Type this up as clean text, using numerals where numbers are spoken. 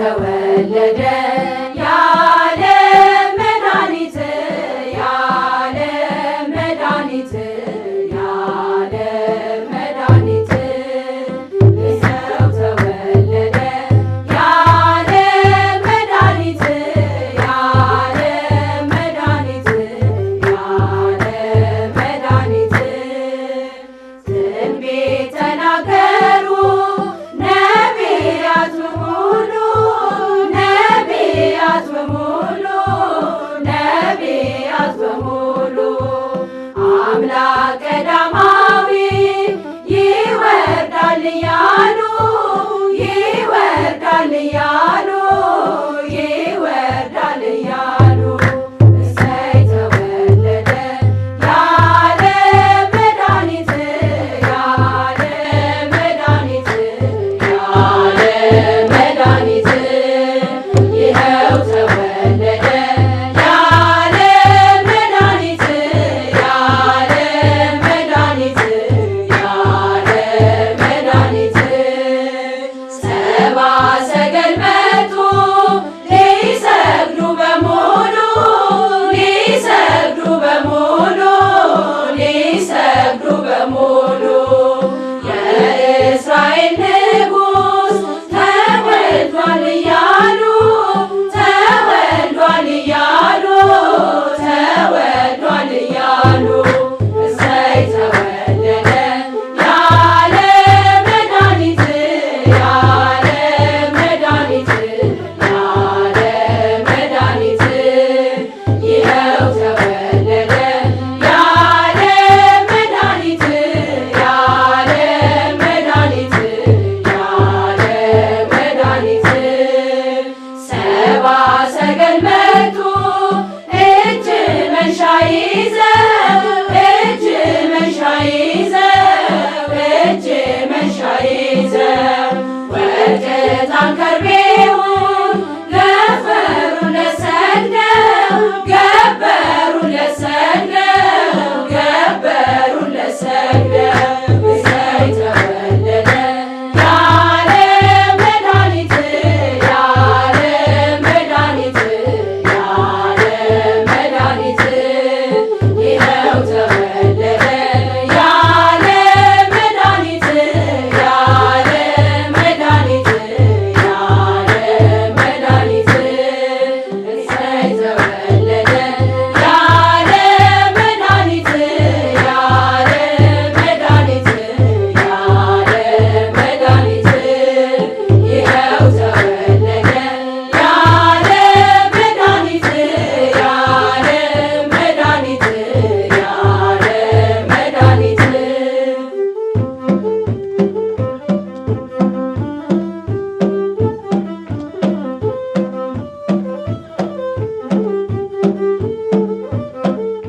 ተወለደ ያለ መድኃኒት ያለ መድኃኒት ያለ መድኃኒት ይኸው ተወለደ ያለ መድኃኒት ያለ መድኃኒት ያለ መድኃኒት ትንቢት ተናገሩ ነቢያት በሙሉ ነቢያት በሙሉ ነቢያት በሙሉ አምላክ ቀዳማዊ ይወርዳል እያሉ ይወርዳል እያሉ ይወርዳል እያሉ እሰይ ተወለደ ያለ መድኃኒት ያለ መድኃኒት ያለ መድኃኒት ይኸው ተወለደ ያለ መድኃኒት ያለ መድኃኒት ያለ መድኃኒት ሰብአ